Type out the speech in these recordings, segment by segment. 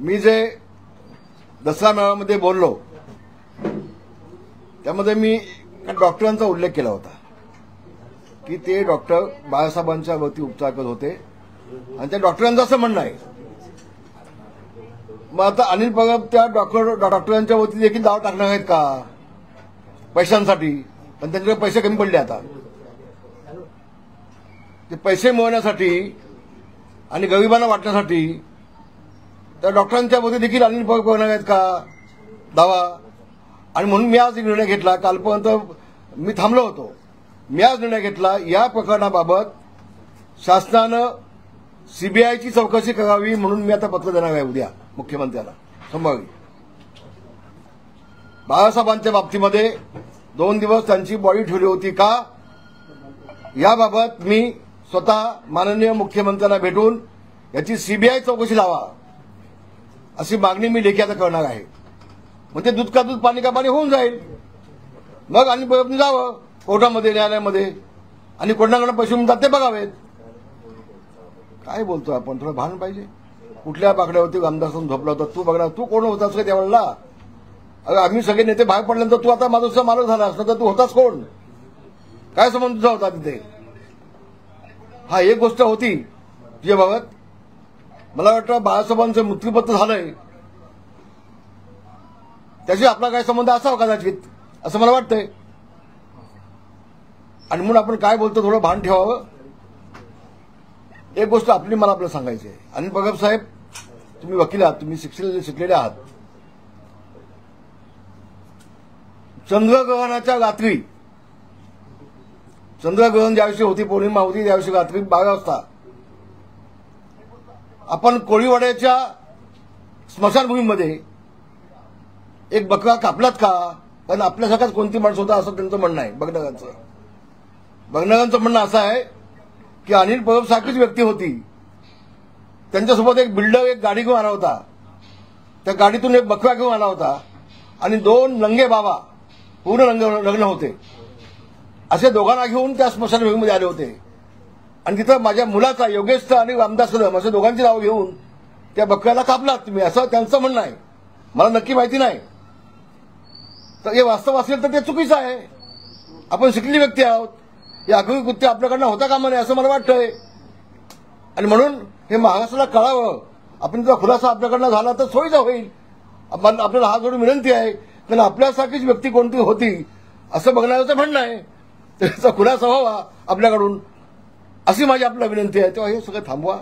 मी जे दसरा मेळाव्यामध्ये बोललो त्यामध्ये मी डॉक्टरांचा उल्लेख केला होता की ते डॉक्टर बाळासाहेबांच्या वरती उपचार करत होते आणि त्या डॉक्टरांचं असं म्हणणं आहे. मग आता अनिल परब त्या डॉक्टरांच्या वरती देखील दाव टाकणार आहेत का पैशांसाठी? पण त्यांच्याकडे पैसे कमी पडले. आता ते पैसे मिळवण्यासाठी आणि गरिबांना वाटण्यासाठी त्या डॉक्टरांच्या वरती देखील अनिल परब करणार आहेत का दावा? आणि म्हणून मी आज एक निर्णय घेतला. कालपर्यंत मी थांबलो होतो. मी आज निर्णय घेतला या प्रकरणाबाबत शासनानं सीबीआयची चौकशी करावी म्हणून मी आता पत्र देणार आहे उद्या मुख्यमंत्र्याला संभाव्य. बाळासाहेबांच्या बाबतीमध्ये 2 दिवस त्यांची बॉडी ठेवली होती का याबाबत मी स्वतः माननीय मुख्यमंत्र्यांना भेटून याची सीबीआय चौकशी लावा अशी मागणी मी लेखी आता करणार आहे. म्हणजे दूध का दूध पाणी का पाणी होऊन जाईल. मग आणि परत जावं कोर्टामध्ये न्यायालयामध्ये आणि कोणाकडे पैसे मिळतात ते बघावेत. काय बोलतोय आपण? थोडं भान पाहिजे. कुठल्या बाकड्यावरती आमदार झोपला होता तू बघणार? तू कोण होतास का त्यावेळेला? अरे आम्ही सगळे नेते बाहेर पडल्यानंतर तू आता माझा मालक झाला असता तर तू होतास कोण? काय संबंध तुझा होता तिथे? हा एक गोष्ट होती तुझ्याबाबत. मला वाटतं बाळासाहेबांचं मृत्यूपत्र झालंय त्याशी आपला काय संबंध असावा कदाचित असं मला वाटतंय. आणि म्हणून आपण काय बोलतो थोडं भान ठेवावं. एक गोष्ट मला आपल्याला सांगायची आहे. अनिल परब साहेब तुम्ही वकील आहात, तुम्ही शिकलेले आहात. चंद्रग्रहणाच्या रात्री चंद्रग्रहण ज्याविषयी होती पौर्णिमा होती त्याविषयी रात्री 12 वाजता आपण कोळीवाड्याच्या स्मशानभूमीमध्ये एक बकरा कापलात का? कारण आपल्यासारखाच कोणती माणसं होता असं त्यांचं म्हणणं आहे. बघणाऱ्यांचं म्हणणं असं आहे की अनिल परब सारखीच व्यक्ती होती. त्यांच्यासोबत एक बिल्डर एक गाडी घेऊन आला होता. त्या गाडीतून एक बकरा घेऊन आला होता आणि 2 नंगे बाबा पूर्ण लग्न होते असे दोघांना घेऊन त्या स्मशानभूमीमध्ये आले होते. आणि तिथं माझ्या मुलाचा योगेशचा आणि रामदास कदम असे दोघांची नावं घेऊन त्या बकऱ्याला कापलात तुम्ही असं त्यांचं म्हणणं आहे. मला नक्की माहिती नाही. तर हे वास्तव असेल तर ते चुकीचं आहे. आपण शिकलेली व्यक्ती आहोत. हे आगळी कृत्य आपल्याकडनं होता कामा नये असं मला वाटतंय. आणि म्हणून हे महाराष्ट्राला कळावं. आपण जर खुलासा आपल्याकडनं झाला तर सोयीचा होईल. आपल्याला हात जोडून विनंती आहे कारण आपल्यासारखीच व्यक्ती कोणती होती असं बघण्याचं म्हणणं आहे. त्याचा खुलासा व्हावा आपल्याकडून अशी माझी आपल्याला विनंती आहे. तेव्हा हे सगळं थांबवा.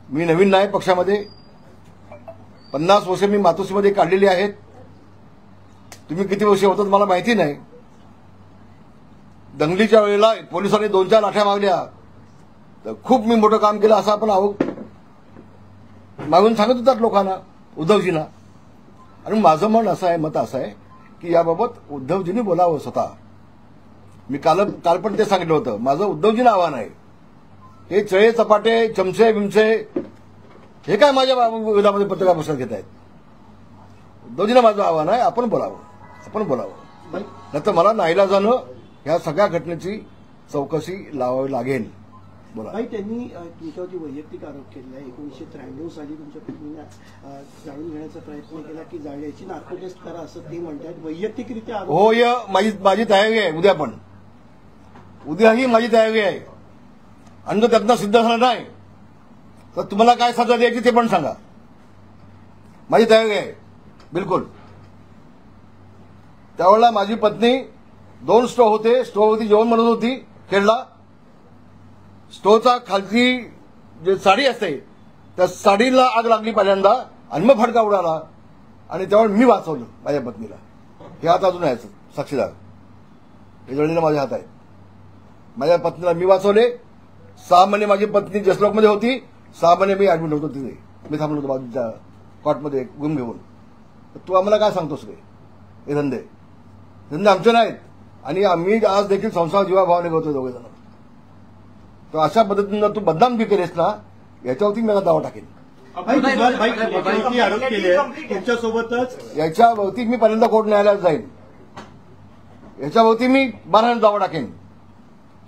मी नवीन नाही पक्षामध्ये. 50 वर्ष मी मातोश्रीमध्ये काढलेली आहेत. तुम्ही किती वर्ष होतात मला माहिती नाही. दंगलीच्या वेळेला पोलिसांनी 2-4 लाठ्या मागल्या तर खूप मी मोठं काम केलं असं आपण मागून सांगत होतात लोकांना उद्धवजींना. आणि माझं मत असं आहे की याबाबत उद्धवजींनी बोलावं स्वतः. मी काल पण ते सांगितलं होतं. माझं उद्धवजींना आव्हान आहे. हे चळे चपाटे चमचे बिमचे हे काय माझ्या विरोधामध्ये पत्रकार परिषद घेत आहेत? उद्धवजींना माझं आव्हान आहे आपण बोलावं. नाहीतर मला नाईलाजानं ह्या सगळ्या घटनेची चौकशी लावावी लागेल. बोला. त्यांनी तुमच्यावरती वैयक्तिक आरोप केला आहे. 1993 साली तुमच्या पत्नीने जाणून घेण्याचा प्रयत्न केला की जाळ्याची नार्को टेस्ट करा असं ते म्हणतात. वैयक्तिकरित्या हो माझी तयारी आहे. उद्याही माझी तयारी आहे. आणि जर त्यातनं सिद्ध झालं नाही तर तुम्हाला काय सजा द्यायची ते पण सांगा. माझी तयारी आहे बिलकुल. त्यावेळेला माझी पत्नी 2 स्टोव्ह होते. स्टोव्हवरती जेवण बनवत होती खेळला. स्टोव्हचा खालची जे साडी असते त्या साडीला आग लागली पहिल्यांदा आणि मग फडका उडाला आणि त्यावेळेला मी वाचवलं माझ्या पत्नीला. हे हात अजून आहे साक्षीदार. हे जळलेलं माझ्या हात आहे. माझ्या पत्नीला मी वाचवले. 6 महिने माझी पत्नी जसलोकमध्ये होती. 6 महिने मी ऍडमिट होतो तिथे. मी थांबलो होतो बाजूच्या कॉटमध्ये गुम घेऊन. तू आम्हाला काय सांगतोस रे? हे धंदे आमचे नाहीत. आणि आम्ही आज देखील संसार जीवाभावाने करतो दोघे जण. तर अशा पद्धतीनं तू बदनामी केलेस ना याच्यावरती मी दावा टाकेन. याच्यावरती मी पहिल्यांदा कोर्ट न्यायालयात जाईन. याच्यावरती मी 12 दावा टाकेन.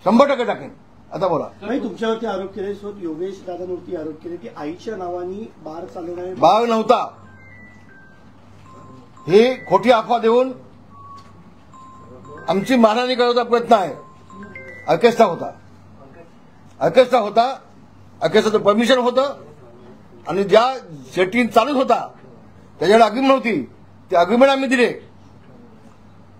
100% टाकेन. आता बोला. नाही, तुमच्यावरती आरोप केले योगेश दादांवरती आरोप केले की आईच्या नावाने बार चालवणारे बाग नव्हता, ही खोटी अफवा देऊन आमची मारहाणी करण्याचा प्रयत्न आहे. ऑर्केस्ट्रा होता, ऑर्केस्ट्राचं परमिशन होतं आणि ज्या सेटिंग चालूच होता त्याच्याकडे अग्रिमेंट नव्हती, ते अग्रिमेंट आम्ही दिले.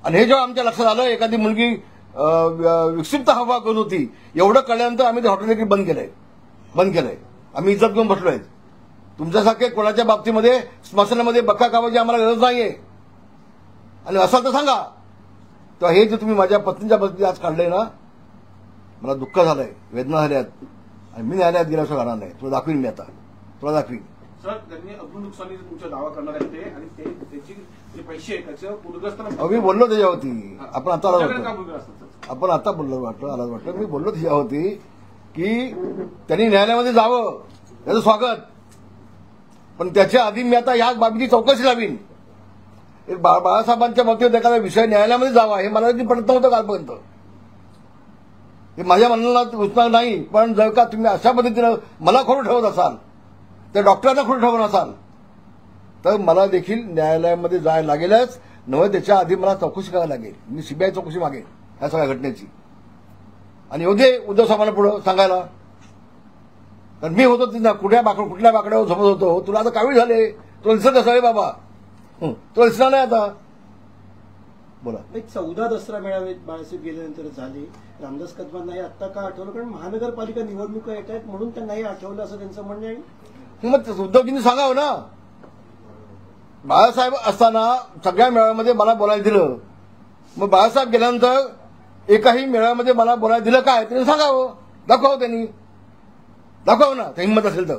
आणि हे जेव्हा आमच्या लक्षात आलं एखादी मुलगी विक्षिप्त हवा करत होती, एवढं कळल्यानंतर आम्ही ते हॉटेल देखील बंद केलंय. आम्ही इज्जत घेऊन बसलोय. तुमच्यासारखे कोणाच्या बाबतीमध्ये स्मशानामध्ये बक्का कावाची आम्हाला गरज नाहीये. आणि असाल तर सांगा. तर हे जे तुम्ही माझ्या पत्नीच्या बाबतीत आज काढलंय ना, मला दुःख झालंय, वेदना झाल्यात. आणि मी न्यायालयात गेल्याशिवाय राहणार नाही. तुला दाखवीन मी आता, तुला दाखवीन. सर, त्यांनी अब्दुल नुकसानीचा तुमचा दावा करणार आहे ते, आणि ते त्याची जे पैसे आहेत त्याचं पूरग्रस्तांना मी बोललो त्याच्यावरती. आपण आता तुमच्याकडे का पूरग्रस्त असतात, सर? आपण आता बोललो वाटतं मी बोललो त्याच्यावरती की त्यांनी न्यायालयामध्ये जावं, त्याचं स्वागत. पण त्याच्या आधी मी आता या बाबीची चौकशी लावीन. बाळासाहेबांच्या बाबतीत एखादा विषय न्यायालयामध्ये जावा हे मला पटत नव्हतं कालपर्यंत. हे माझ्या मनाला रुचणार नाही. पण जर का तुम्ही अशा पद्धतीनं मला खोटं ठेवत असाल, त्या डॉक्टरांना खोटं ठेवत असाल, तर मला देखील न्यायालयामध्ये जायला लागेलच. नव्हे त्याच्या आधी मला चौकशी करायला लागेल. मी सीबीआय चौकशी मागेन या सगळ्या घटनेची. आणि येऊ दे उद्धव साहेबांना पुढं सांगायला. कारण मी होतो तिथं कुठल्या बाकड्यावर झोपत होतो. तुला आता कावीळ झाले, तुला दिसत कसं आहे बाबा, तुला दिसणार नाही आता. बोला. 14 दसरा मेळावे बाळासाहेब गेल्यानंतर झाले. रामदास कदमांना हे आत्ता का आठवलं? कारण महानगरपालिका निवडणुका येत आहेत म्हणून त्यांना हे आठवलं असं त्यांचं म्हणणं आहे. मग उद्धवजींनी सांगावं ना. बाळासाहेब असताना सगळ्या मेळाव्यामध्ये मला बोलायला दिलं. मग बाळासाहेब गेल्यानंतर एकाही मेळाव्यामध्ये मला बोलायला दिलं काय त्यांनी सांगावं. दाखवावं त्यांनी, दाखवावं ना त्या हिंमत असेल तर.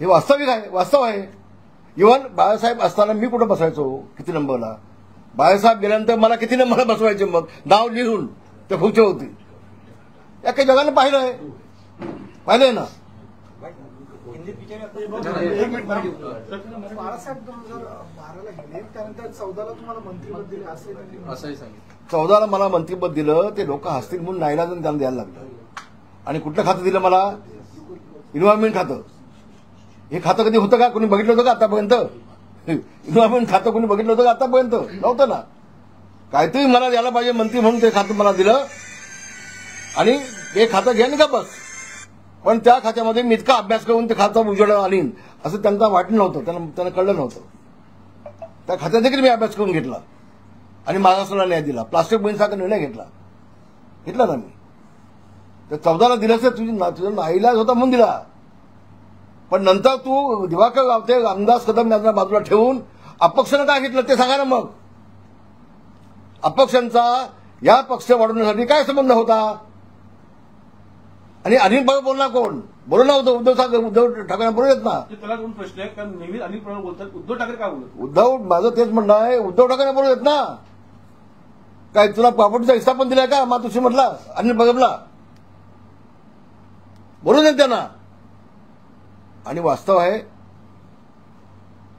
हे वास्तविक आहे, वास्तव आहे. इव्हन बाळासाहेब असताना मी कुठं बसायचो, किती नंबरला. बाळासाहेब गेल्यानंतर मला किती नंबरला बसवायचे, मग नाव लिहून ते खुर्ची होती. या काही जगानं पाहिलंय ना. बाळासाहेब 2012ला गेले, त्यानंतर 14ला तुम्हाला मंत्रिपद दिले असंही सांगितलं. 14ला मला मंत्रिपद दिलं. ते लोक हसतील म्हणून नाईलाजाने त्यांना द्यायला लागलं. आणि कुठलं खातं दिलं मला? इन्व्हायरमेंट खातं. हे खातं कधी होतं का? कोणी बघितलं होतं का आतापर्यंत? इन्व्हायरमेंट खातं कोणी बघितलं होतं का आतापर्यंत? नव्हतं ना. काहीतरी मला द्यायला पाहिजे मंत्री म्हणून ते खातं मला दिलं. आणि ते खातं घ्या का बस. पण त्या खात्यामध्ये मी इतका अभ्यास करून ते खातं उजेडाला आणीन असं त्यांना वाटलं नव्हतं, त्यांना कळलं नव्हतं. त्या खात्यात देखील मी अभ्यास करून घेतला आणि महाराष्ट्राला न्याय दिला. प्लास्टिक बंदीसारखा निर्णय घेतला ना मी. तर 14ला दिलं तर तुझा नाईलाज होता म्हणून दिला. पण नंतर तू दिवाकर गावते, रामदास कदम यांना बाजूला ठेवून अपक्षानं काय घेतलं ते सांगा ना. मग अपक्षांचा या पक्ष वाढवण्यासाठी काय संबंध होता? आणि अनिल पवार बोलणार कोण? बोलणार होतं उद्धव ठाकरे बोलत आहेत ना. त्याला दोन प्रश्न आहेत, कारण नेहमीच अनिल पवार बोलतात, उद्धव ठाकरे का बोलत? माझं तेच म्हणणं आहे, उद्धव ठाकरे बोलत आहेत ना. काय तुला प्रॉपर्टीचा हिस्सा पण दिलाय का मातोश्री म्हटला अनिल पवारला? बोलू देत त्यांना. आणि वास्तव आहे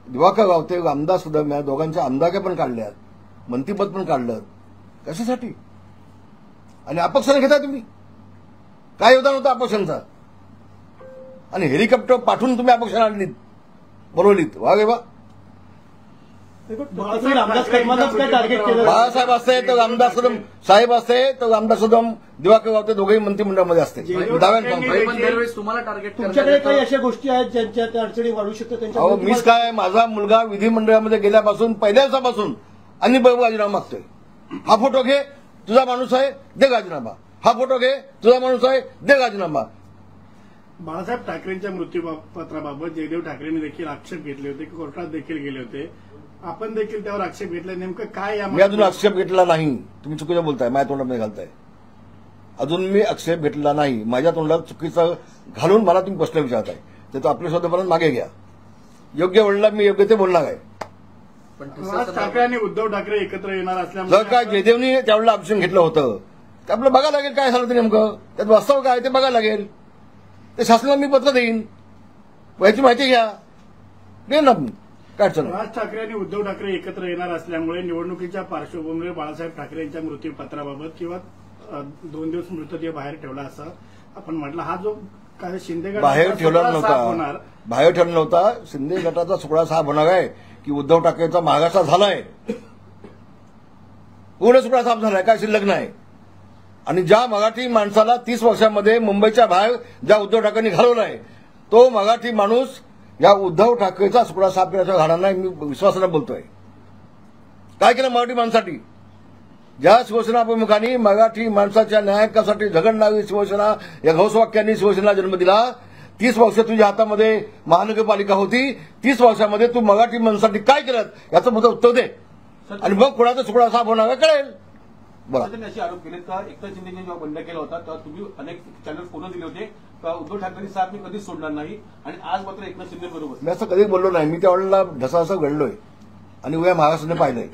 दिवाकर गावते, रामदास कदम या दोघांच्या आमदारक्या पण काढल्यात, मंत्रिपद पण काढलं. कशासाठी? आणि अपक्षाने घेताय तुम्ही. काय योगदान होतं अपक्षांचं? आणि हेलिकॉप्टर पाठवून तुम्ही अपक्षाला आणलीत, बोलवलीत. वा गे वा. रामदास कदमांनाच काय टार्गेट केलं? बाळासाहेब असते तर रामदास कदम साहेब असते तर रामदास कदम दिवाकर गावते दोघेही मंत्रिमंडळामध्ये असते. दरवेळेस तुम्हाला टार्गेट तुमच्याकडे काही अशा गोष्टी आहेत ज्यांच्या त्या अडचणी वाढू शकतात त्यांच्या? अहो मीच काय, माझा मुलगा विधिमंडळामध्ये गेल्यापासून पहिल्या दिवसापासून अनिल पवार राजीनामा मागतोय. हा फोटो घे, तुझा माणूस आहे, दे राजीनामा. हा फोटो घे, तुझा माणूस आहे, दे राजीनामा. बाळासाहेब ठाकरेंच्या मृत्यूपत्राबाबत जयदेव ठाकरेंनी देखील आक्षेप घेतले होते, कोर्टात देखील गेले होते. आपण देखील त्यावर आक्षेप घेतला. नेमकं काय? मी अजून आक्षेप घेतला नाही. तुम्ही चुकीचं बोलताय, माझ्या तोंडामध्ये घालताय. अजून मी आक्षेप घेतला नाही. माझ्या तोंडात चुकीचं घालून मला तुम्ही प्रश्न विचारताय. ते तो आपल्या शब्दापर्यंत मागे घ्या. योग्य बोलला मी, योग्य ते बोलणार आहे. राज ठाकरे आणि उद्धव ठाकरे एकत्र येणार असल्यामुळे जर काय जयदेवनी त्यावेळेला ऑप्शन घेतलं होतं ते आपलं बघायला लागेल काय झालं ते नेमकं. त्यात वास्तव काय ते बघायला लागेल. ते शासनाला मी पत्र देईन, याची माहिती घ्या, दे ना. काय अडचण? राज ठाकरे आणि उद्धव ठाकरे एकत्र येणार असल्यामुळे निवडणुकीच्या पार्श्वभूमीवर बाळासाहेब ठाकरे यांच्या मृत्यूपत्राबाबत किंवा 2 दिवस मृतदेह बाहेर ठेवला असं आपण म्हटलं. हा जो काय शिंदे गटाचा बाहेर ठेवला सुकडा साफ होणार. नव्हता, बाहेर ठेवला नव्हता. शिंदे गटाचा सुकडा साफ होणार आहे की उद्धव ठाकरेंचा महागासा झालाय. पूर्ण सुकडा साफ झालाय, काय शिल्लक नाही. आणि ज्या मराठी माणसाला 30 वर्षामध्ये मुंबईच्या बाहेर ज्या उद्धव ठाकरेंनी घालवलाय, तो मराठी माणूस या उद्धव ठाकरेचा सुकडा साफ करण्याचा घालणार नाही. मी विश्वासाने बोलतोय. काय केलं मराठी माणसासाठी? ज्या शिवसेना प्रमुखांनी मराठी माणसाच्या न्यायासाठी झगडणारी शिवसेना या घोषवाक्यांनी शिवसेनेला जन्म दिला. 30 वर्ष तुझ्या हातामध्ये महानगरपालिका होती. 30 वर्षामध्ये तू मराठी माणसासाठी काय केलं याचं मला उत्तर दे, आणि मग कोणाचा सुकडा साफ होणार कळेल. बरं, त्यांनी असे आरोप केले का एकनाथ शिंदेने जेव्हा बंड केला होता तेव्हा तुम्ही अनेक चॅनल फोन दिले होते का उद्धव ठाकरेंनी साथ मी कधीच सोडणार नाही, आणि आज मात्र एकनाथ शिंदे बरोबर. मी असं कधी बोललो नाही. मी त्यावेळेला ढसाढसा घडलोय आणि उद्या महाराष्ट्राने पाहिलंय.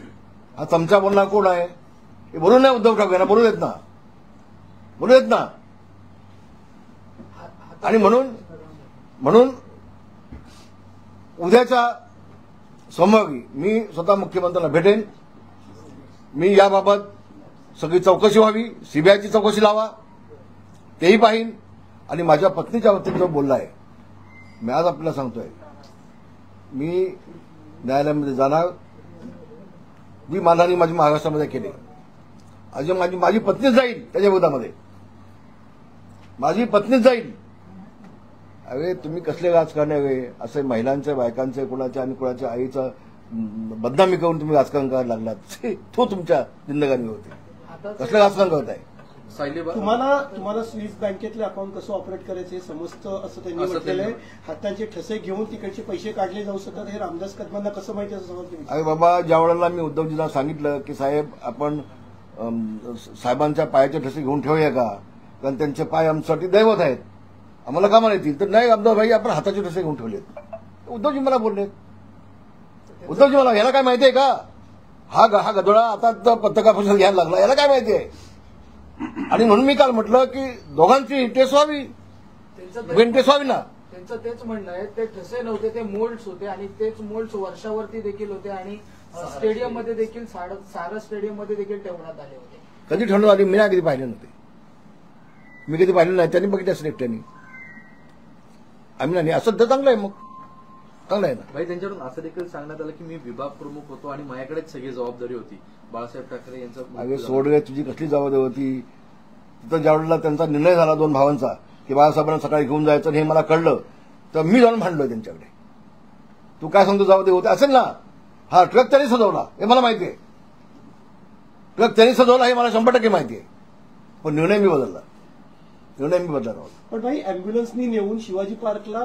हा चमचा बोलणार कोण आहे? हे बोलू नाही उद्धव ठाकरेंना, बोलू देत ना, बोलू देत ना. आणि म्हणून उद्याच्या सोमवारी मी स्वतः मुख्यमंत्र्यांना भेटेन. मी याबाबत सगळी चौकशी व्हावी, सीबीआयची चौकशी लावा, तेही पाहीन. आणि माझ्या पत्नीच्या बाबतीत जो बोलला आहे, मी आज आपल्याला सांगतोय, मी न्यायालयामध्ये जाणार. मी मानहानी माझी महाराष्ट्रामध्ये केली. आज माझी पत्नीच जाईल त्याच्या विरोधामध्ये, माझी पत्नीच जाईल. अरे तुम्ही कसले राजकारण आहे? असे महिलांच्या, बायकांचे, कुणाच्या आणि कुणाच्या आईचं बदनामी करून तुम्ही राजकारण करायला लागलात. तो तुमच्या जिंदगानी होते. कसलं राजकारण करत आहे? तुम्हाला स्विस बँकेतले अकाउंट कसं ऑपरेट करायचं हे समजतं असं त्यांनी म्हटलेलं आहे. हातांचे ठसे घेऊन तिकडचे पैसे काढले जाऊ शकतात हे रामदास कदमांना कसं माहिती असं समजतं? अरे बाबा, ज्या वेळेला मी उद्धवजींना सांगितलं की साहेब आपण साहेबांच्या पायाचे ठसे घेऊन ठेवूया का, कारण त्यांचे पाय आमच्यासाठी दैवत आहेत, आम्हाला कामाला येतील. तर नाही अब्दुल भाई, आपण हाताचे ठसे घेऊन ठेवलेत. उद्धवजी मला बोलले. उद्धवजी मला याला काय माहिती आहे का? हा गदोळा आता पत्रकार परिषद घ्यायला लागला, याला काय माहिती आहे? आणि म्हणून मी काल म्हटलं की दोघांची टेस्ट व्हावी, टेस्ट व्हावी ना. त्यांचं तेच म्हणणं आहे. ते ठसे नव्हते, ते मोल्ड्स होते, आणि तेच मोल्ड्स वर्षावरती देखील होते, आणि स्टेडियम मध्ये देखील सारा स्टेडियम मध्ये देखील ठेवण्यात आले होते. कधी ठेवण्यात आली? मी नाही कधी पाहिले नव्हते. मी कधी पाहिलं नाही. त्यांनी बघितलं असेल एकट्यानी. आम्ही नाही. असं तर चांगलं आहे, मग चांगलं आहे ना. भाई, त्यांच्याकडून असं देखील सांगण्यात आलं की मी विभाग प्रमुख होतो आणि माझ्याकडेच सगळी जबाबदारी होती. बाळासाहेब ठाकरे यांचं अगे सोड रे, तुझी कसली जबाबदारी होती? तिथं ज्यावेळेला त्यांचा निर्णय झाला 2 भावांचा की बाळासाहेबांना सकाळी घेऊन जायचं, हे मला कळलं तर मी जाऊन भांडलोय त्यांच्याकडे. तू काय सांगतो जबाबदारी होती असेल ना? हा ट्रक त्यांनी सजवला हे मला माहिती आहे. ट्रक त्यांनी सजवला हे मला 100% माहिती आहे. पण निर्णय मी बदलला. पण भाई, अँब्युलन्सनी नेऊन शिवाजी पार्कला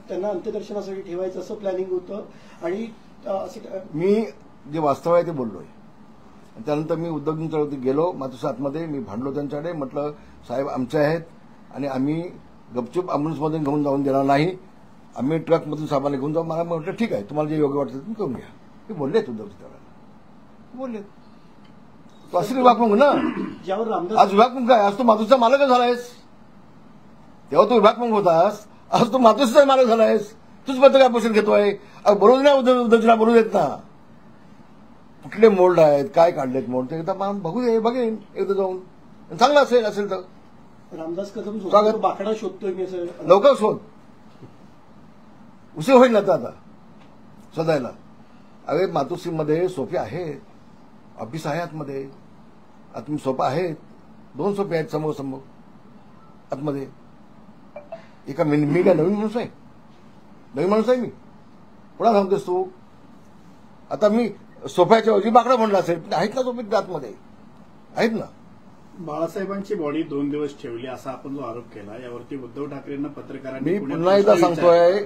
त्यांना अंत्यदर्शनासाठी ठेवायचं असं प्लॅनिंग होतं. आणि असं मी जे वास्तव आहे ते बोललोय. त्यानंतर मी उद्धवजींच्यावरती गेलो मातोश्री आतमध्ये. मी भांडलो त्यांच्याकडे. म्हटलं साहेब आमचे आहेत आणि आम्ही गपचूप अँब्युलन्समध्ये घेऊन जाऊन देणार नाही. आम्ही ट्रकमधून साहेबांना घेऊन जाऊ. मला म्हटलं ठीक आहे, तुम्हाला जे योग्य वाटतं तुम्ही करून घ्या. हे बोललेत उद्धवजी त्यावेळेला. बोलले तू असं विभाग प्रमुख ना. ज्यावर रामदास आज विभाग प्रमुख आहे. आज तू मातोश्रीचा मालकच झालायस. तेव्हा तू विभाग प्रमुख होतास, आज तू मातोश्रीचा मालक झालायस. तूच पत्रकार परिषद घेतोय. बरोबर ना, उद्धवजीला बोलू देत ना. कुठले मोल्ड आहेत, काय काढलेत मोल्ड, ते एकदा बघू दे, बघेन एकदा जाऊन. चांगलं असेल तर रामदास कदम बाकडा शोधतोय मी असं. लवकर शोध, उशीर होईल ना आता शोधायला. अरे मातोश्रीमध्ये सोफे आहेत, ऑफिस आहे आतमध्ये. आतमध्ये सोफा आहेत, 2 सोफे आहेत समोर आतमध्ये. एका मी काय नवीन माणूस आहे? नवीन माणूस आहे मी? कोणा सांगतोस तू? आता मी सोफ्याच्या ऐवजी बाकडं म्हणलं असेल. आहेत ना सोफे आतमध्ये, आहेत ना. बाळासाहेबांची बॉडी 2 दिवस ठेवली असा आपण जो आरोप केला, यावरती उद्धव ठाकरेंना पत्रकारांनी मी पुन्हा एकदा सांगतोय,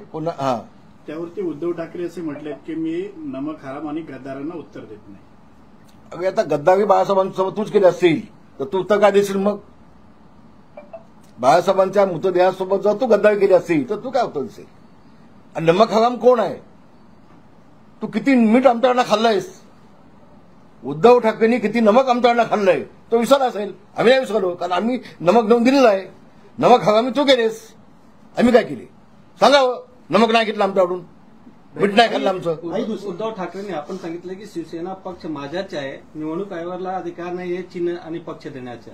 त्यावरती उद्धव ठाकरे असे म्हटलेत की मी नमक हराम आणि गद्दारांना उत्तर देत नाही. अरे आता गद्दारी बाळासाहेबांसोबत तूच केली असतील तर तू उत्तर काय देशील? मग बाळासाहेबांच्या मृतदेहासोबत जर तू गद्दारी केली असतील तर तू काय उत्तर देशील? आणि नमक हराम कोण आहे? तू किती मीठ आमच्याकडनं खाल्लंयस? उद्धव ठाकरेंनी किती नमक आमच्याकडनं खाल्लंय तो विसरला असेल. आम्ही नाही विसरलो, कारण आम्ही नमक देऊन दिलेलं आहे. नमक हरामी तू केलेस, आम्ही काय केली सांगावं? नमक नाही घेतलं आमच्याकडून, मीठ नाही खाल्लं आमचं. उद्धव ठाकरेंनी आपण सांगितलं की शिवसेना पक्ष माझाच आहे, निवडणूक आयोगाला अधिकार नाही चिन्ह आणि पक्ष देण्याचा.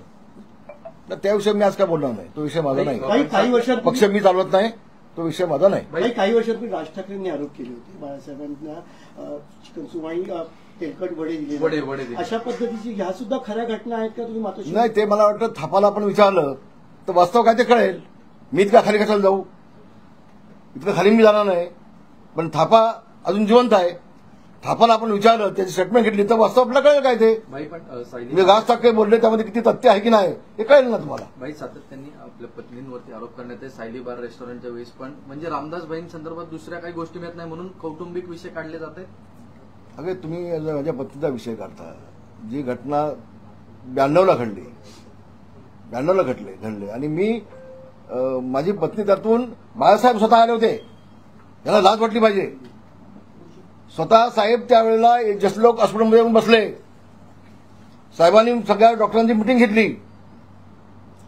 ना त्याविषयी मी आज काय बोलणार नाही, तो विषय माझा नाही. काही वर्षांपूर्वी पक्ष मी चालवत नाही, तो विषय माझा नाही. काही वर्षांपूर्वी राज ठाकरेंनी आरोप केले होते बाळासाहेबांना चिकन सुमाई तेलकट वडे दिले. अशा पद्धतीची ह्या सुद्धा खऱ्या घटना आहेत का? तुम्ही मातोश्री नाही, ते मला वाटतं थापाला आपण विचारलं तर वास्तव काय ते कळेल. मी इतका खाली कशाला जाऊ, इतकं खाली मी जाणार नाही. पण थापा अजून जिवंत आहे, थापाला आपण विचारलं, त्याची स्टेटमेंट घेतली तर वास्तव आपल्याला कळेल काय ते. भाई पण म्हणजे राज ठाकरे बोलले त्यामध्ये किती तथ्य आहे की नाही हे कळेल ना तुम्हाला. भाई सातत्याने आपल्या पत्नींवरती आरोप करण्यात आहे. सायली बार रेस्टॉरंटच्या वेळेस पण म्हणजे रामदास भाईंसंदर्भात दुसऱ्या काही गोष्टी मिळत नाही म्हणून कौटुंबिक विषय काढले जात आहेत. अगे तुम्ही माझ्या पत्नीचा विषय काढता, जी घटना 92ला घडली, 92ला घडले आणि मी माझी पत्नी त्यातून बाळासाहेब स्वतः आले होते, याला लाज वाटली पाहिजे. स्वतः साहेब त्यावेळेला जसलोक हॉस्पिटलमध्ये येऊन बसले, साहेबांनी सगळ्या डॉक्टरांची मिटिंग घेतली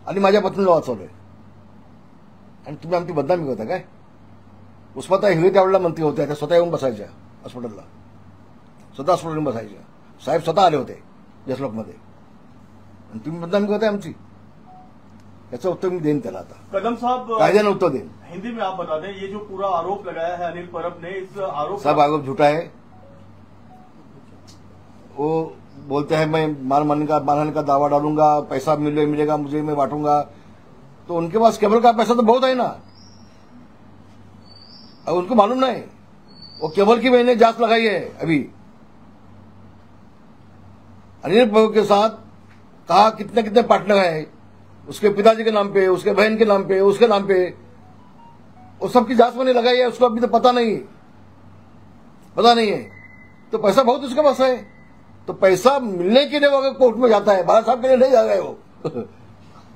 आणि माझ्या पत्नीला वाचवलंय. आणि तुम्ही आमची बदनामी करता काय? उस्माता हिरे त्यावेळेला मंत्री होत्या, त्या स्वतः येऊन बसायच्या हॉस्पिटलला, स्वतः हॉस्पिटलमध्ये बसायच्या. साहेब स्वतः आले होते जसलोकमध्ये आणि तुम्ही बदनामी करताय आमची. याचं उत्तर मी देईन त्याला आता, कदम साहब कायद्यानं उत्तर देईन. हिंदी में आप बता दें, ये जो पूरा आरोप लगाया है अनिल परब ने, इस आरोप सब आरोप झूठा है. वो बोलते हैं मैं मारने का दावा डालूंगा, पैसा मिलेगा मुझे, मैं बांटूंगा. तो उनके पास केबल का पैसा तो बहुत है ना, अब उनको मालूम नहीं. वो केबल की मैंने जांच लगाई है अभी. अनिल परब के साथ कहा कितने कितने पार्टनर है, उसके पिताजी के नाम पे, उसके बहन के नाम पे, उसके नाम पे, वो सबकी जांच मैंने लगाई है. उसको अभी तो पता नहीं है. तो पैसा बहुत उसके पास है. तो पैसा मिलने के लिए वो अगर कोर्ट में जाता है, बाला साहब के लिए नहीं जा रहे हो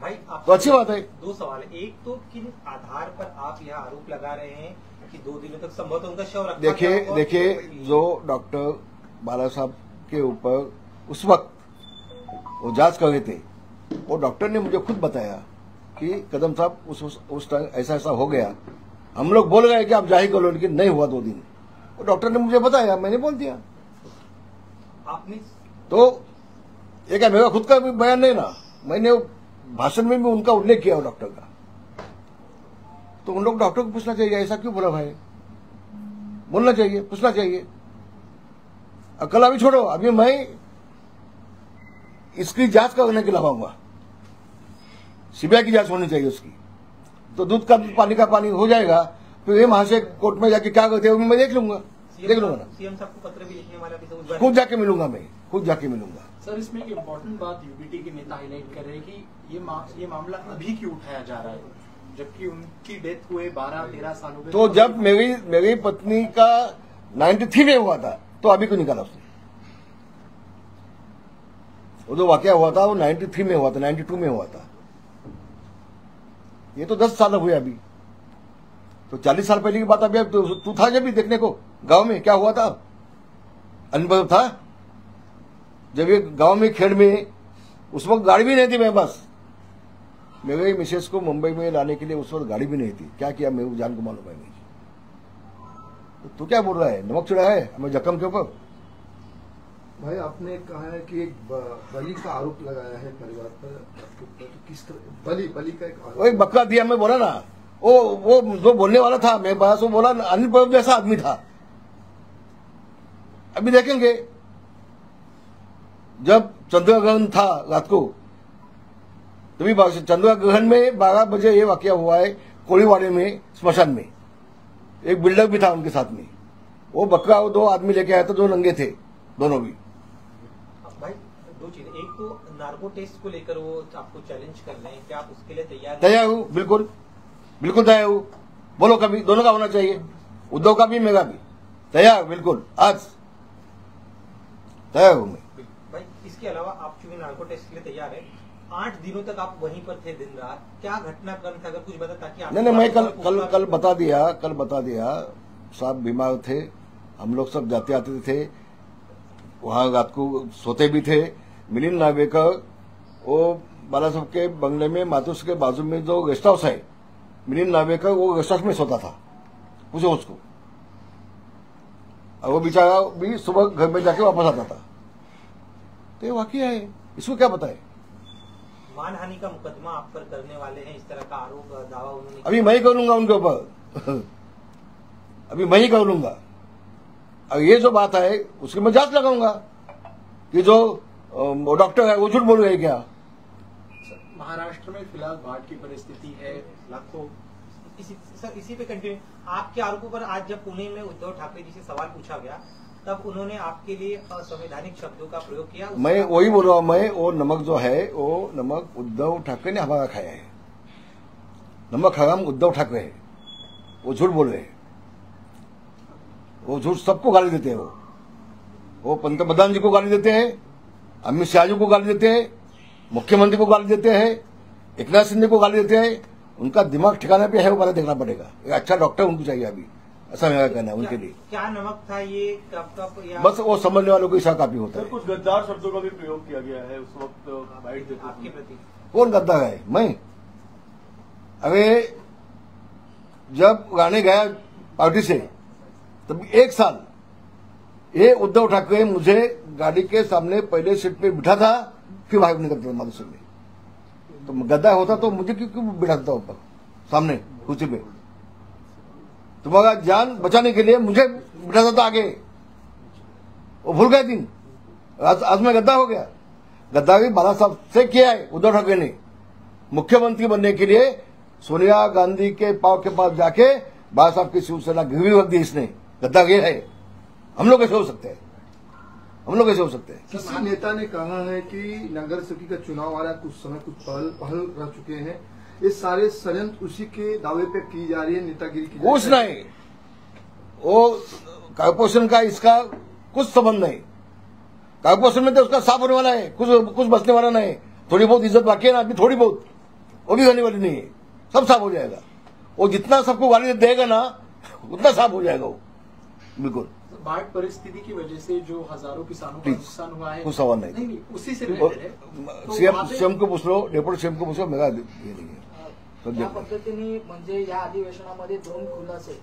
भाई तो अच्छी बात है. दो सवाल है. एक तो किन आधार पर आप यह आरोप लगा रहे हैं कि 2 दिनों तक संभवतः उनका शव रखा गया होगा? देखिए जो डॉक्टर बाला साहब के ऊपर उस वक्त वो जांच कर रहे थे, वो डॉक्टर ने मुझे खुद बताया कि कदम साहब उस टाइम ऐसा हो गया. हम लोग बोल गए कि आप जाहिर कर लो, लेकिन नहीं हुआ 2 दिन. वो डॉक्टर ने मुझे बताया, मैंने बोल दिया. आपने तो ये क्या मेरा खुद का भी बयान नहीं ना, मैंने भाषण में भी उनका उल्लेख किया डॉक्टर का. तो उन लोग डॉक्टर को पूछना चाहिए ऐसा क्यों बोला भाई, बोलना चाहिए, पूछना चाहिए. कल अभी छोड़ो, अभी मैं इसकी जांच करने के लगाऊंगा. सीबीआई की जांच होनी चाहिए उसकी. तो दूध का दूध, पानी का पानी हो जाएगा. फिर ये वहां से कोर्ट में जाके क्या करते हैं मैं देख लूंगा ना. सीएम साहब को पत्र भी लिखने वाला भी तो खुद जाके मिलूंगा, मैं खुद जाके मिलूंगा. सर इसमें एक इम्पोर्टेंट बात यूपीटी के नेता हाईलाइट कर रहे हैं कि ये मामला अभी क्यों उठाया जा रहा है, जबकि उनकी डेथ हुए 12-13 सालों में. तो जब मेरी पत्नी का 93 में हुआ था तो अभी क्यों निकाला उसने? वो जो वाकया हुआ था वो 93 में हुआ था, 92 में हुआ था. ये तो 10 साल हुए अभी. तो 40 साल पहले की बात. अभी तू था जब भी देखने को गांव में क्या हुआ था, अनुभव था जब ये गांव में खेड़ में उस वक्त गाड़ी भी नहीं थी. मैं बस मेरे मिसेस को मुंबई में लाने के लिए उस वक्त गाड़ी भी नहीं थी. क्या किया मेरे जान को मालूम है. तो क्या बोल रहा है, नमक चढ़ा है हमें जख्म के ऊपर. भाई आपने कहा है कि एक बलि का आरोप लगाया है परिवार पर, आपके ऊपर. तो किस तरह बलि का एक आरोप? वो एक बकरा दिया, मैं बोला ना, वो जो बोलने वाला था, मैं बस वो बोला अनिल परब जैसा आदमी था. अभी देखेंगे जब चंद्रग्रहण था रात को, तभी चंद्रग्रहण में 12 बजे ये वाकया हुआ है कोळीवाड़े में, स्मशान में. एक बिल्डर भी था उनके साथ में. वो बकरा वो 2 आदमी लेके आया था, 2 नंगे थे दोनों भी. भाई 2 चीजें. एक तो नार्को टेस्ट को लेकर वो आपको चैलेंज कर रहे हैं, क्या आप उसके लिए तैयार हूं? बिल्कुल तैयार हूं. बोलो कभी, दोनों का होना चाहिए, उद्धव का भी मेरा भी. तैयार बिल्कुल, आज तैयार हूं मैं. भाई इसके अलावा आप चूंकि नार्को टेस्ट के लिए तैयार है, 8 दिनों तक आप वहीं पर थे दिन रात, क्या घटनाक्रम था, अगर कुछ बता ताकि आप. नहीं, मैं कल बता दिया. साहब बीमार थे, हम लोग सब जाते आते थे वहां, रात को सोते भी थे. मिलिंद नार्वेकर वो बाला साहब के बंगले में मातुस के बाजू में जो गेस्ट हाउस है, मिलिंद नार्वेकर वो गेस्ट हाउस में सोता था. पूछो उसको. और वो बेचारा भी सुबह घर में जाके वापस आता था. तो ये वाकया है, इसको क्या बताए. मानहानि का मुकदमा आप पर करने वाले हैं, इस तरह का आरोप दावा उन्होंने अभी मैं ही कर लूंगा उनके ऊपर अभी मैं ही कर लूंगा। अब ये जो बात है उसकी मैं जांच लगाऊंगा कि जो डॉक्टर है वो झूठ बोल रहे क्या। महाराष्ट्र में फिलहाल बाढ़ की परिस्थिति है, लाखों इसी पे कंटिन्यू, आपके आरोपों पर आज जब पुणे में उद्धव ठाकरे जी से सवाल पूछा गया तब उन्होंने आपके लिए असंवैधानिक शब्दों का प्रयोग किया। मैं वही बोल रहा हूं, मैं वो नमक जो है वो नमक उद्धव ठाकरे ने हमारा खाया है। नमक हराम उद्धव ठाकरे है, वो झूठ बोल रहे हैं, वो झूठ सबको गाली देते हैं। वो पंतप्रधान जी को गाली देते हैं, अमित शाह जी को गाली देते हैं, मुख्यमंत्री को गाली देते हैं, एकनाथ शिंदे को गाली देते हैं। उनका दिमाग ठिकाने पे है वो पहले देखना पड़ेगा। एक अच्छा डॉक्टर उनको चाहिए अभी, ऐसा मेरा कहना है उनके लिए। क्या नमक था ये, कब या बस वो समझने वालों को इशारा काफी होता है। कुछ गद्दार शब्दों का भी प्रयोग किया गया है उस वक्त बाइट देते आपके प्रति? कौन गद्दार है? मैं? अरे जब गाने गया पार्टी से तब 1 साल ये उद्धव ठाकरे मुझे गाड़ी के सामने पहले सीट पे बिठा था, फिर बाहर निकलता था माधुसर में। तो गद्दार होता तो मुझे क्यों बिठाता था ऊपर सामने कुर्सी पे? तुम्हारा जान बचाने के लिए मुझे बिठाता था आगे। वो भूल गए दिन, आज मैं गद्दार हो गया। गद्दारी बाला साहब से किया है उद्धव ठाकरे ने। मुख्यमंत्री बनने के लिए सोनिया गांधी के पाव के पास जाके बाला साहब की शिवसेना गिरवी रख दी इसने। गद्दार ये है। हम लोग कैसे हो सकते हैं? हम लोग कैसे हो सकते हैं? किसी नेता ने कहा है कि नगर सखी का चुनाव आ रहा है, कुछ समय कुछ पहल रह चुके हैं, ये सारे षड्यंत्र उसी के दावे पे की जा रही है, नेतागिरी की। कुछ नहीं, वो कॉर्पोरेशन का इसका कुछ संबंध नहीं। कॉर्पोरेशन में तो उसका साफ होने वाला है, कुछ बचने वाला नहीं। थोड़ी बहुत इज्जत बाकी है ना अभी, थोड़ी बहुत, वो भी होने वाली नहीं है। सब साफ हो जाएगा। वो जितना सबको गाली देगा ना उतना साफ हो जाएगा वो, बिल्कुल। बाढ़ परिस्थिति की वजह से जो हजारों किसानों का नुकसान हुआ है, कुछ सवाल नहीं। नहीं उसी से रिलेटेड है। तो सीएम को पूछ लो, डेप्यूटी सीएम को पूछ लो, मेरा ये नहीं है। या पद्धतीने म्हणजे या अधिवेशनामध्ये 2 खुलासे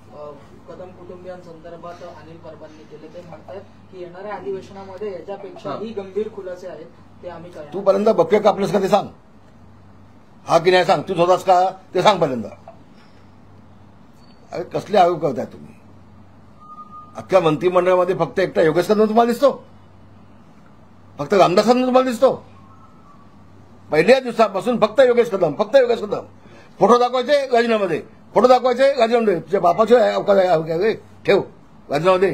कदम कुटुंबियांसंदर्भात अनिल परबांनी केले। ते म्हणतात की येणाऱ्या अधिवेशनामध्ये याच्यापेक्षाही गंभीर खुलासे आहेत, ते आम्ही करणार। तू पहिल्यांदा बक्के कापलेस का ते सांग, हा की नाही सांग। तू होतास का ते सांग पहिल्यांदा। अरे कसले आरोप करताय तुम्ही? अख्ख्या मंत्रिमंडळामध्ये फक्त एकटा योगेश कदम तुम्हाला दिसतो? फक्त रामदासांना तुम्हाला दिसतो? पहिल्या दिवसापासून फक्त योगेश कदम, फक्त योगेश कदम। फोटो दाखवायचे राजीनामध्ये, फोटो दाखवायचे राजीनामध्ये। तुझ्या बापाचे अवकाश आहे, ठेव राजीनामध्ये।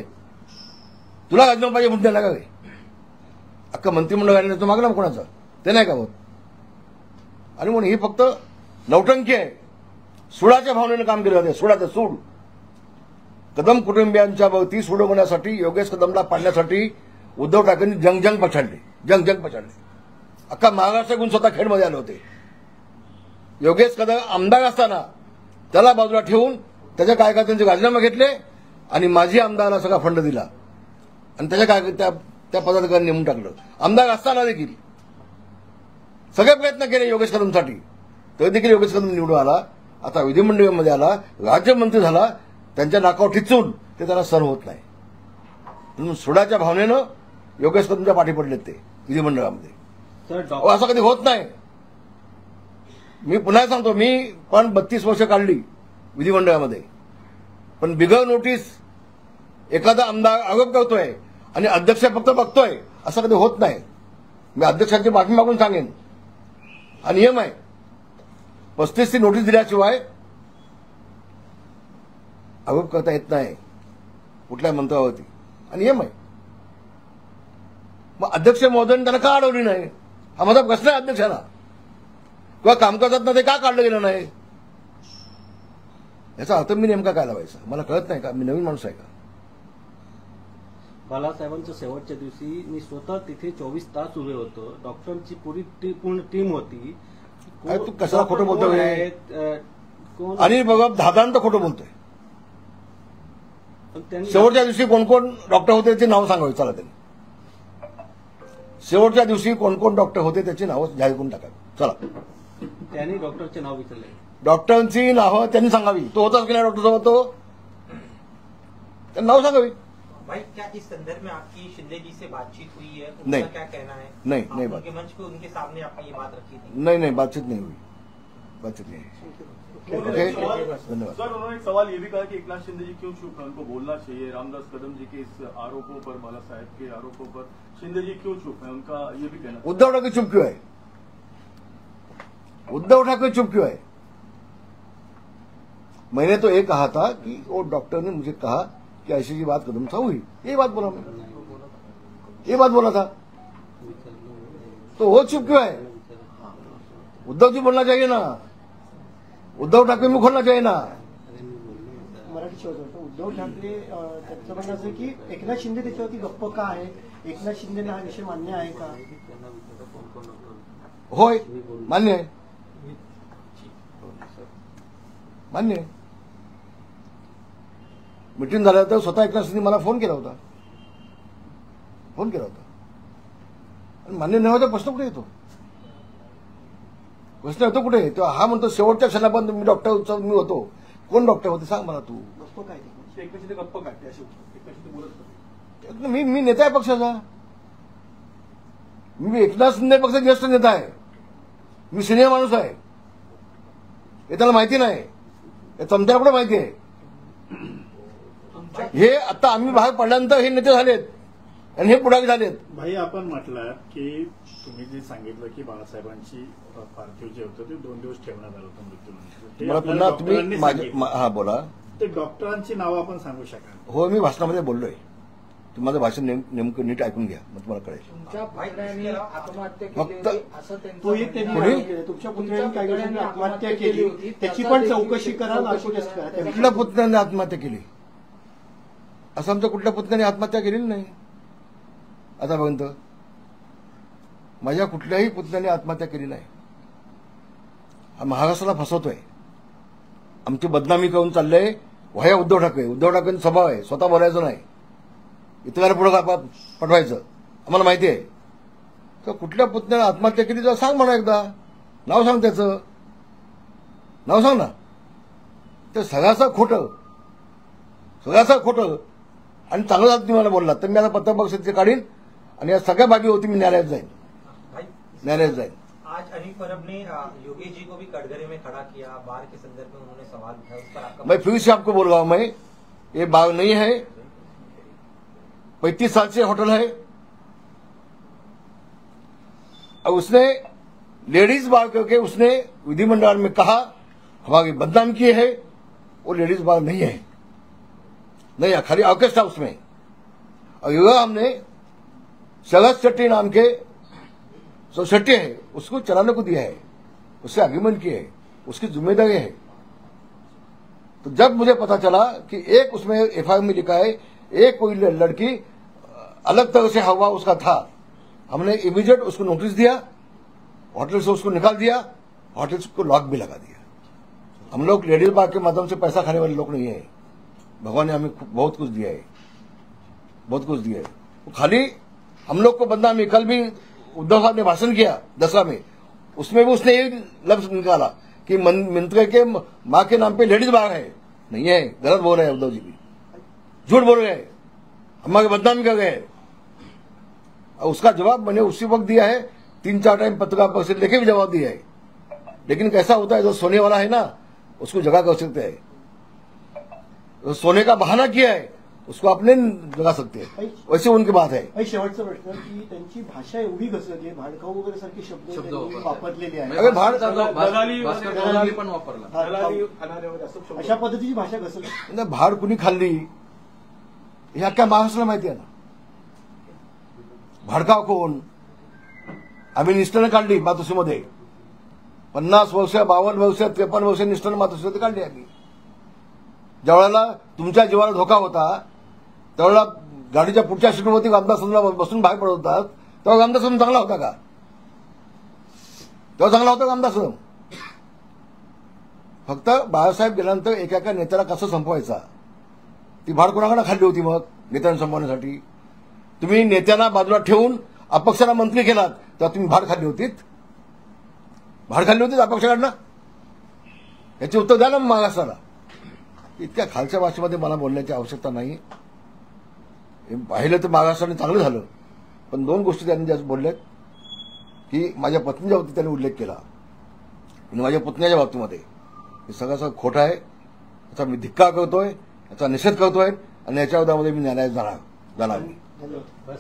तुला राजीनामा पाहिजे म्हणून द्यायला का रे? अख्खा मंत्रिमंडळ तो मागणार कोणाचा? ते नाही का होत? आणि म्हणून ही फक्त नौटंकी आहे। सुडाच्या भावनेनं काम केलं जाते, सुडाचं सूड। कदम कुटुंबियांच्या भोवती सूड होण्यासाठी, योगेश कदमला पाडण्यासाठी उद्धव ठाकरेंनी जंग पछाडले, जंग पछाडले। अख्खा महाराष्ट्र गुण स्वतः खेडमध्ये आले होते। योगेश कदम आमदार असताना त्याला बाजूला ठेवून त्याच्या कार्यकर्त्यांचे राजीनामे घेतले आणि माजी आमदाराला सगळा फंड दिला आणि त्याच्या त्या पदाधिकाऱ्यांनी नेमून टाकलं। आमदार असताना देखील सगळे प्रयत्न केले योगेश कदमसाठी, तरी देखील योगेश कदम निवडून आला। आता विधिमंडळामध्ये आला, राज्यमंत्री झाला, त्यांच्या नाकावर ठिचून ते त्याला सहन होत नाही। म्हणून सुडाच्या भावनेनं योगेश कदमच्या पाठी पडलेत ते विधिमंडळामध्ये। असं कधी होत नाही। मी पुन्हा सांगतो, मी पण 32 वर्ष काढली विधिमंडळामध्ये, पण बिगर नोटीस एखादा आमदार आरोप करतोय आणि अध्यक्ष फक्त बघतोय, असं कधी होत नाही। मी अध्यक्षांची माफी मागून सांगेन, हा नियम आहे। 35 ची नोटीस दिल्याशिवाय आरोप करता येत नाही कुठल्या मंत्र्यावरती, हा नियम आहे। मग अध्यक्ष महोदयांनी त्यांना का अडवली नाही, हा माझा प्रश्न आहे अध्यक्षांना। किंवा कामकाजात ते का काढलं गेलं नाही, याचा अर्थ मी नेमका काय लावायचा मला कळत नाही का? मी नवीन माणूस आहे का? बालासाहेबांच्या शेवटच्या दिवशी मी स्वतः तिथे 24 तास उभे होतो। डॉक्टरांची पूर्ण टीम होती। तू कशाला खोटं बोलतोय? कोण अनिल बघा दादांत खोटं बोलतोय। शेवटच्या दिवशी कोण कोण डॉक्टर होते त्याची नावं सांगावी, चला त्यांनी। शेवटच्या दिवशी कोण कोण डॉक्टर होते त्याची नावं जाहीर करून टाकावी, चला। त्यांनी डॉक्टरचे नाव विचारले, डॉक्टरांची नावं त्यांनी सांगावी। तो होताच की नाही डॉक्टर सोबत? तो त्यांनी नाव सांगावी। भाई क्या इस संदर्भ में आपकी शिंदे जी से बातचीत हुई है, नहीं। उनका क्या कहना है? नहीं, आप नहीं उनके मंच पे उनके सामने आपने ये बात रखी थी? नहीं, बातचीत नहीं हुई, बातचीत नहीं हुई। ओके, धन्यवाद। सर, उन्होंने एक सवाल ये भी कहा कि एकनाथ शिंदे जी क्यों चुप है, उनको बोलना चाहिए। रामदास कदम जी के इस आरोपों पर, बाला साहेब के आरोपों पर शिंदे जी क्यों चुप है, उनका ये भी कहना। उद्धव ठाकरे चुप क्यों है? उद्धव ठाकरे चुप क्यों है? मैंने तो ये कहा था कि वो डॉक्टर ने मुझे कहा कि ऐसी जी बात कदम साहब हुई, ये बात बोला मैं, ये बात बोला था, तो वो चुप क्यों है? उद्धव जी बोलना चाहिए ना, उद्धव ठाकरे मुख खोलना चाहिए ना। मराठी शेवट उद्धव ठाकरे त्यांचं म्हणणं असं की एकनाथ शिंदे त्याच्यावरती गप्प का आहे, एकनाथ शिंदेने हा विषय मान्य आहे का? होय, मान्य आहे, मान्य आहे. मीटिंग झाल्यानंतर स्वतः एकनाथ शिंदे मला फोन केला होता, आणि मान्य नाही होता प्रश्न कुठे येतो? प्रश्न येतो कुठे? तो हा म्हणतो शेवटच्या क्षणापर्यंत मी डॉक्टर उत्सव मी होतो. कोण डॉक्टर होते सांग मला तू? गप्प काय ते? एकनाथ शिंदे गप्प काढते अशी एकनाथ शिंदे बोलत नाही. मी नेता आहे पक्षाचा, मी एकनाथ शिंदे पक्षाचा ज्येष्ठ नेता आहे, मी सिनियर माणूस आहे, हे त्याला माहिती नाही, हे चमत्याला कुठे माहिती आहे? हे आता आम्ही बाहेर पडल्यानंतर हे नेते झालेत आणि हे पुढारी झालेत. भाई आपण म्हटलं की तुम्ही जे सांगितलं की बाळासाहेबांची पार्थिव जे होतं ते 2 दिवस ठेवण्यात आलं होतं मृत्यूनंतर, मला पुन्हा तुम्ही हा बोला. ते डॉक्टरांची नावं आपण सांगू शकाल? हो, मी भाषणामध्ये बोललोय, तुम्ही माझं भाषण नेमकं नीट ऐकून घ्या, मग तुम्हाला कळेल. तुमच्या पुतण्याने आत्महत्या केली फक्त- होती असं त्यांचं तो एक त्यांनी म्हणणं आहे. केलं. तुमच्या पुतण्याने काही वर्षांनी आत्महत्या केली, त्याची पण चौकशी करा, नार्को टेस्ट करा. कुठल्या पुतण्याने आत्महत्या केली? असं आमच्या कुठल्या पुतण्याने आत्महत्या केलेली नाही आतापर्यंत. माझ्या कुठल्याही पुतण्याने आत्महत्या केली नाही. हा महाराष्ट्राला फसवतोय, आमची बदनामी करून चाललंय. वया उद्धव ठाकरेंचा स्वभाव आहे, स्वतः बोलायचं नाही, इतरांना पुढे पटवायचं. आम्हाला माहिती आहे. तर कुठल्या पुतण्याने आत्महत्या केली तर सांग म्हणा, एकदा नाव सांग, त्याचं नाव सांग ना. ते सगळ्याचं खोटं आणि चांगलं तुम्ही मला बोललात तर मी आता पत्रपरिषदेचे काढीन आणि या सगळ्या बाबी होती मी न्यायालयात जाईन. आज अनिल परब ने योगेश जी को भी कटघरे में खड़ा किया, बार के संदर्भ में उन्होंने सवाल उठाया, उस पर आपका? मैं फिर से आपको बोल रहा हूं, मैं ये बार नहीं है, 35 साल से होटल है, और उसने लेडीज बार करके उसने विधिमंडल में कहा हमारी बदनाम की है. वो लेडीज बार नहीं है, खाली ऑर्केस्ट्रा उसमें. और युवा हमने शरद शेट्टी नाम के सोसाइटी है उसको चलाने को दिया है, उससे एग्रीमेंट किया है, उसकी जिम्मेदारी है. तो जब मुझे पता चला कि एक उसमें एफआईआर में लिखा है एक कोई लड़की अलग तरह से हवा उसका था, हमने इमीडिएट उसको नोटिस दिया, होटल से उसको निकाल दिया, होटल को लॉक भी लगा दिया. हम लोग लेडीज बार के माध्यम से पैसा खाने वाले लोग नहीं है. भगवान ने हमें बहुत कुछ दिया है, तो खाली हम लोग को बदनामी. कल भी उद्धव साहब ने भाषण किया दसरा में, उसमें भी उसने ये लफ्ज निकाला कि मंत्री के मां के नाम पे लेडीज बार है. नहीं है, गलत बोल रहे हैं उद्धव जी भी, झूठ बोल रहे हैं, हमारे बदनामी कर गए. और उसका जवाब मैंने उसी वक्त दिया है, 3-4 टाइम पत्रकार परिषद लेके भी जवाब दिया है. लेकिन कैसा होता है, जो सोने वाला है ना उसको जगह कर सकते हैं, जो सोने का बहाना किया है उसको आपने जगा सकते हैं, वैसे उनकी बात है. शेवटचा प्रश्न की त्यांची भाषा एवढी घसरली आहे, भाडकाऊ वगैरे सारखे शब्द त्यांनी वापरलेले आहेत. अरे दलाली पण वापरला, अशा पद्धतीची भाषा घसरली. भाड कुणी खाल्ली हे अख्ख्या महाराष्ट्राला माहिती आहे ना. भाडकाव कोण? आम्ही निष्ठाने काढली मातोश्रीमध्ये, 50 वर्ष, 52 वर्ष, 53 वर्ष निष्ठाने मातोश्रीमध्ये काढली आम्ही. ज्यावेळेला तुमच्या जीवाला धोका होता त्यावेळेला गाडीच्या पुढच्या सीटवरती आमदार बसून बाहेर पडत होतात, तेव्हा आमदार चांगला होता का? आमदार फक्त बाळासाहेब गेल्यानंतर एका नेत्याला कसं संपवायचा, ती भाड कोणाकडे खाल्ली होती मग नेत्यांना संपवण्यासाठी? तुम्ही नेत्यांना बाजूला ठेवून अपक्षाला मंत्री केलात तेव्हा तुम्ही भाड खाल्ली होतीत अपक्षाकडनं? याचे उत्तर द्या ना महाराष्ट्राला. इतक्या खालच्या भाषेमध्ये मला बोलण्याची आवश्यकता नाही. हे पाहिलं तर महाराष्ट्राने चांगलं झालं, पण दोन गोष्टी त्यांनी ज्या बोलल्यात की माझ्या पत्नीच्या बाबतीत त्यांनी उल्लेख केला आणि माझ्या पुतण्याच्या बाबतीमध्ये हे सगळं खोटं आहे. याचा मी धिक्कार करतोय, याचा निषेध करतोय आणि याच्या विरोधामध्ये मी न्यायालयात जाणार. धन्यवाद.